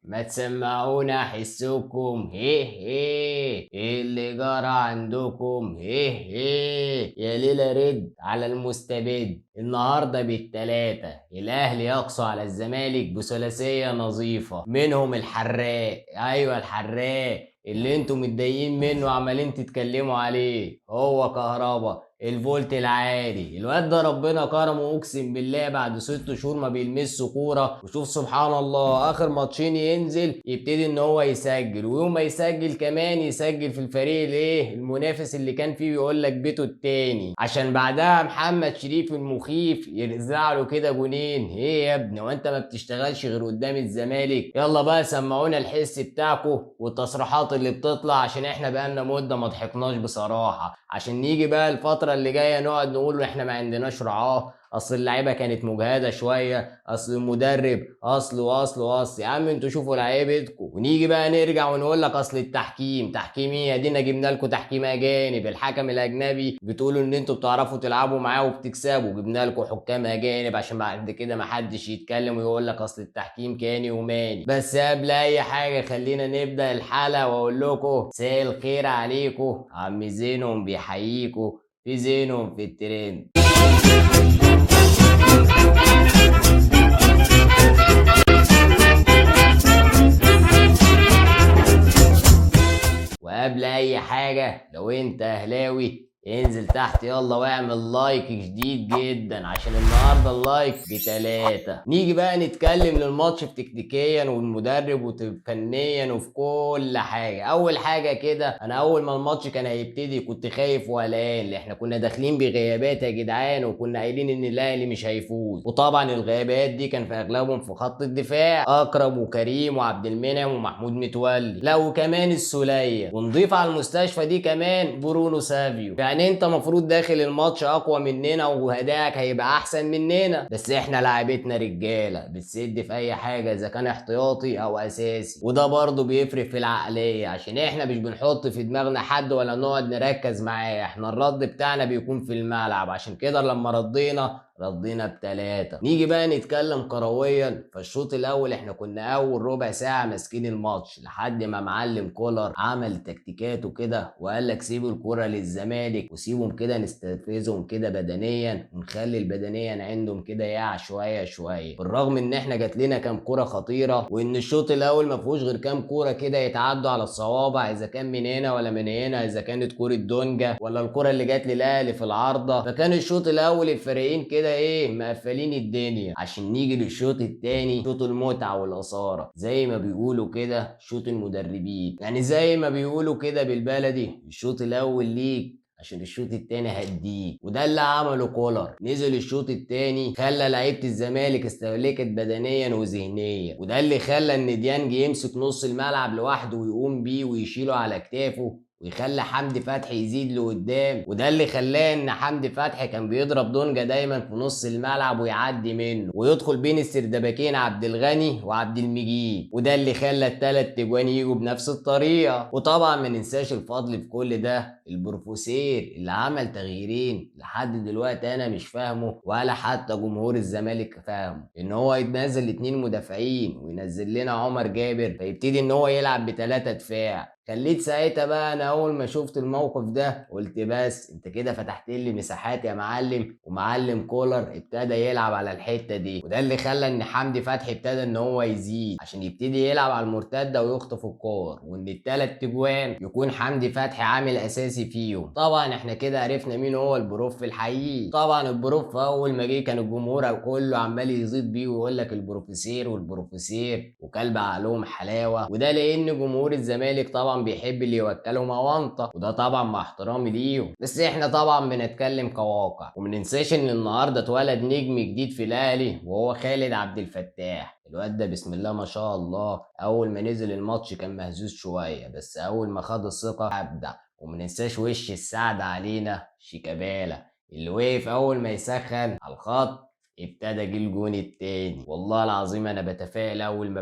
ما تسمعونا حسكم. ايه اللي جرى عندكم؟ يا ليلة رد على المستبد. النهارده بالتلاتة الاهلي يقسو على الزمالك بثلاثية نظيفة، منهم الحراق. ايوه الحراق اللي انتم متضايقين منه وعمالين تتكلموا عليه، هو كهربا الفولت العالي. الواد ده ربنا كرمه اقسم بالله، بعد 6 شهور ما بيلمسش كوره. وشوف سبحان الله، اخر ماتشين ينزل يبتدي ان هو يسجل، ويوم ما يسجل كمان يسجل في الفريق الايه المنافس اللي كان فيه، بيقول لك بيته التاني، عشان بعدها محمد شريف المخيف يرزع له كده جونين. ايه يا ابني وانت ما بتشتغلش غير قدام الزمالك؟ يلا بقى سمعونا الحس بتاعكم والتصريحات اللي بتطلع، عشان احنا بقالنا مده ما ضحكناش بصراحه، عشان نيجي بقى الفتره اللي جايه نقعد نقول احنا ما عندناش رعاه، اصل اللعيبه كانت مجهده شويه، اصل المدرب اصل يا عم انتوا شوفوا لعيبتكم. ونيجي بقى نرجع ونقول لك اصل التحكيم تحكيمي، ادينا جبنا لكم تحكيم اجانب، الحكم الاجنبي بتقولوا ان انتوا بتعرفوا تلعبوا معاه وبتكسبوا، جبنا لكم حكام اجانب عشان بعد كده ما حدش يتكلم ويقول لك اصل التحكيم كاني وماني. بس قبل اي حاجه خلينا نبدا الحلقه واقول لكم مساء الخير عليكم، عم زينهم بيحييكم في زينهم في الترند. وقبل اي حاجة لو انت اهلاوي انزل تحت يلا واعمل لايك جديد جدا، عشان النهارده اللايك ب3. نيجي بقى نتكلم للماتش تكتيكيا والمدرب وفنيا وفي كل حاجه. اول حاجه كده، انا اول ما الماتش كان هيبتدي كنت خايف وقلقان، احنا كنا داخلين بغيابات يا جدعان، وكنا قايلين ان الاهلي مش هيفوز. وطبعا الغيابات دي كان في اغلبهم في خط الدفاع، اكرم وكريم وعبد المنعم ومحمود متولي، لا وكمان السوليه، ونضيف على المستشفى دي كمان برونو سافيو. يعني انت مفروض داخل الماتش اقوى مننا وهداك هيبقى احسن مننا، بس احنا لعيبتنا رجاله بتسد في اي حاجه اذا كان احتياطي او اساسي، وده برضه بيفرق في العقليه، عشان احنا مش بنحط في دماغنا حد ولا نقعد نركز معاه، احنا الرد بتاعنا بيكون في الملعب، عشان كده لما ردينا ب3. نيجي بقى نتكلم كرويا. فالشوط الاول احنا كنا اول ربع ساعه ماسكين الماتش لحد ما معلم كولر عمل تكتيكاته كده وقال لك سيبوا الكره للزمالك وسيبهم كده نستفزهم كده بدنيا، ونخلي البدنيا عندهم كده يقع شويه شويه. بالرغم ان احنا جات لنا كام كره خطيره، وان الشوط الاول ما فيهوش غير كام كوره كده يتعدوا على الصوابع، اذا كان من هنا ولا من هنا، اذا كانت كوره دونجا ولا الكره اللي جات للاهلي في العارضه. فكان الشوط الاول الفريقين كده مقفلين الدنيا، عشان نيجي للشوط التاني شوط المتعه والاثاره زي ما بيقولوا كده، شوط المدربين، يعني زي ما بيقولوا كده بالبلدي، الشوط الاول ليك عشان الشوط التاني هديك. وده اللي عمله كولر، نزل الشوط التاني خلى لعيبه الزمالك استهلكت بدنيا وذهنيا، وده اللي خلى ان ديانج يمسك نص الملعب لوحده ويقوم بيه ويشيله على كتافه، ويخلي حمدي فتحي يزيد لقدام، وده اللي خلاه ان حمدي فتحي كان بيضرب دونجا دايما في نص الملعب ويعدي منه ويدخل بين السردباكين عبد الغني وعبد المجيد، وده اللي خلى ال3 تجوان يجوا بنفس الطريقه. وطبعا ما ننساش الفضل في كل ده البروفيسير اللي عمل تغييرين لحد دلوقتي انا مش فاهمه ولا حتى جمهور الزمالك فاهمه، ان هو يتنزل 2 مدافعين وينزل لنا عمر جابر فيبتدي ان هو يلعب ب3 دفاع. خليت ساعتها بقى انا اول ما شفت الموقف ده قلت بس انت كده فتحت لي مساحات يا معلم، ومعلم كولر ابتدى يلعب على الحته دي، وده اللي خلى ان حمدي فتحي ابتدى ان هو يزيد عشان يبتدي يلعب على المرتده ويخطف الكور، وان ال3 تجوان يكون حمدي فتحي عامل اساسي فيهم. طبعا احنا كده عرفنا مين هو البروف الحقيقي. طبعا البروف اول ما جه كان الجمهور كله عمال يزيد بيه ويقول لك البروفيسير والبروفيسير وكلب عقلهم حلاوه، وده لان جمهور الزمالك طبعا بيحب اللي يوكلهم اونطه، وده طبعا مع احترامي ليهم، بس احنا طبعا بنتكلم كواقع. وما ننساش ان النهارده اتولد نجم جديد في الاهلي وهو خالد عبد الفتاح. الواد ده بسم الله ما شاء الله، اول ما نزل الماتش كان مهزوز شويه، بس اول ما خد الثقه ابدع. وما ننساش وش السعد علينا شيكابالا اللي وقف اول ما يسخن على الخط ابتدى جه الجون التاني. والله العظيم انا بتفائل اول ما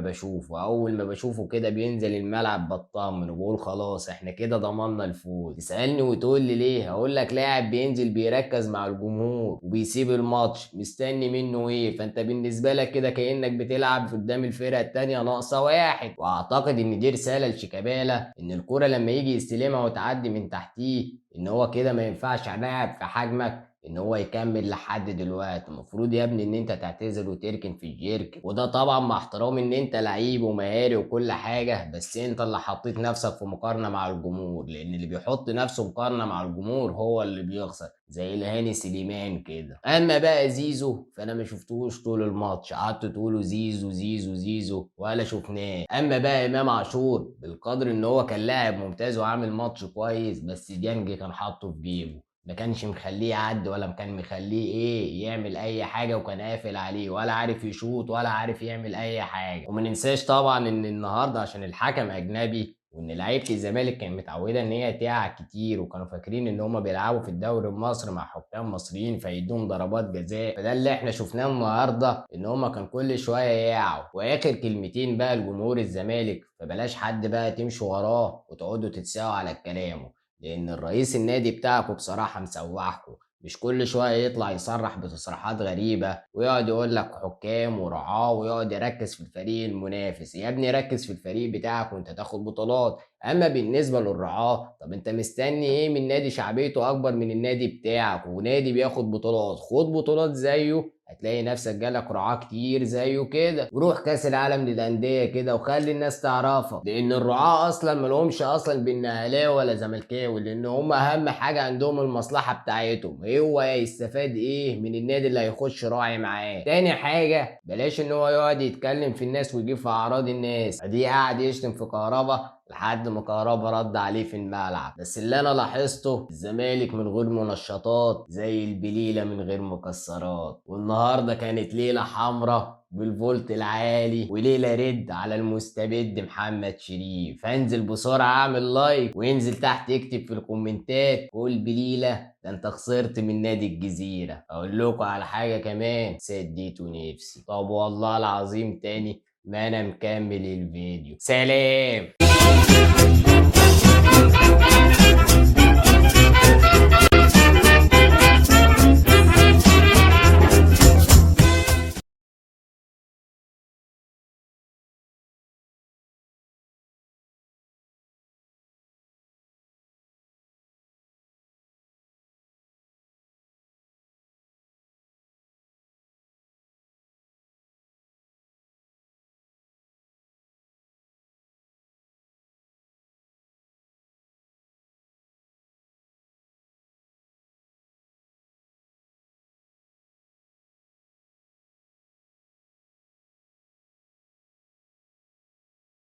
بشوفه كده بينزل الملعب بطمن وبقول خلاص احنا كده ضمننا الفوز. تسالني وتقول لي ليه؟ هقول لك لاعب بينزل بيركز مع الجمهور وبيسيب الماتش مستني منه ايه. فانت بالنسبه لك كده كانك بتلعب قدام الفرقه التانيه ناقصه واحد. واعتقد ان دي رساله لشيكابالا ان الكره لما يجي يستلمها وتعدي من تحتيه ان هو كده ما ينفعش لاعب في حجمك ان هو يكمل لحد دلوقتي. المفروض يا ابني ان انت تعتزل وتركن في الجيرك. وده طبعا مع احترامي ان انت لعيب ومهاري وكل حاجه، بس انت اللي حطيت نفسك في مقارنه مع الجمهور، لان اللي بيحط نفسه مقارنه مع الجمهور هو اللي بيخسر زي الهاني سليمان كده. اما بقى زيزو فانا ما شفتوش طول الماتش، قعدتوا تقولوا زيزو زيزو زيزو ولا شفناه. اما بقى امام عاشور بالقدر ان هو كان لاعب ممتاز وعامل ماتش كويس، بس ديانج كان حاطه في جيبه، ما كانش مخليه يعدي ولا كان مخليه ايه يعمل اي حاجه، وكان قافل عليه ولا عارف يشوط ولا عارف يعمل اي حاجه. وما ننساش طبعا ان النهارده عشان الحكم اجنبي وان لعيبه الزمالك كانت متعوده ان هي تقع كتير وكانوا فاكرين ان هم بيلعبوا في الدوري المصري مع حكام مصريين فيدوهم ضربات جزاء. فده اللي احنا شفناه النهارده ان هم كان كل شويه يقعوا. واخر كلمتين بقى لجمهور الزمالك، فبلاش حد بقى تمشوا وراه وتقعدوا تتساووا على كلامه، لان الرئيس النادي بتاعكم بصراحه مسوحكم. مش كل شويه يطلع يصرح بتصريحات غريبه ويقعد يقول لك حكام ورعاه ويقعد يركز في الفريق المنافس. يا ابني ركز في الفريق بتاعك وانت تاخد بطولات. اما بالنسبه للرعاه، طب انت مستني ايه من نادي شعبيته اكبر من النادي بتاعك ونادي بياخد بطولات؟ خد بطولات زيه هتلاقي نفسك جالك رعاة كتير زيه كده. وروح كاس العالم للانديه كده وخلي الناس تعرفها، لان الرعاة اصلا ملهمش اصلا بين اهلاوي ولا زملكاوي، لان هم اهم حاجه عندهم المصلحه بتاعتهم. هو يستفاد ايه من النادي اللي هيخش راعي معاه؟ تاني حاجه بلاش ان هو يقعد يتكلم في الناس ويجيب في اعراض الناس. ادي قاعد يشتم في كهربا لحد ما كهربا رد عليه في الملعب. بس اللي انا لاحظته الزمالك من غير منشطات زي البليله من غير مكسرات. والنهارده كانت ليله حمراء بالفولت العالي وليله رد على المستبد محمد شريف. فانزل بسرعه اعمل لايك وانزل تحت اكتب في الكومنتات قول بليله ده انت خسرت من نادي الجزيره. اقول لكم على حاجه كمان، سديتوا نفسي. طب والله العظيم تاني ما انا مكمل الفيديو. سلام.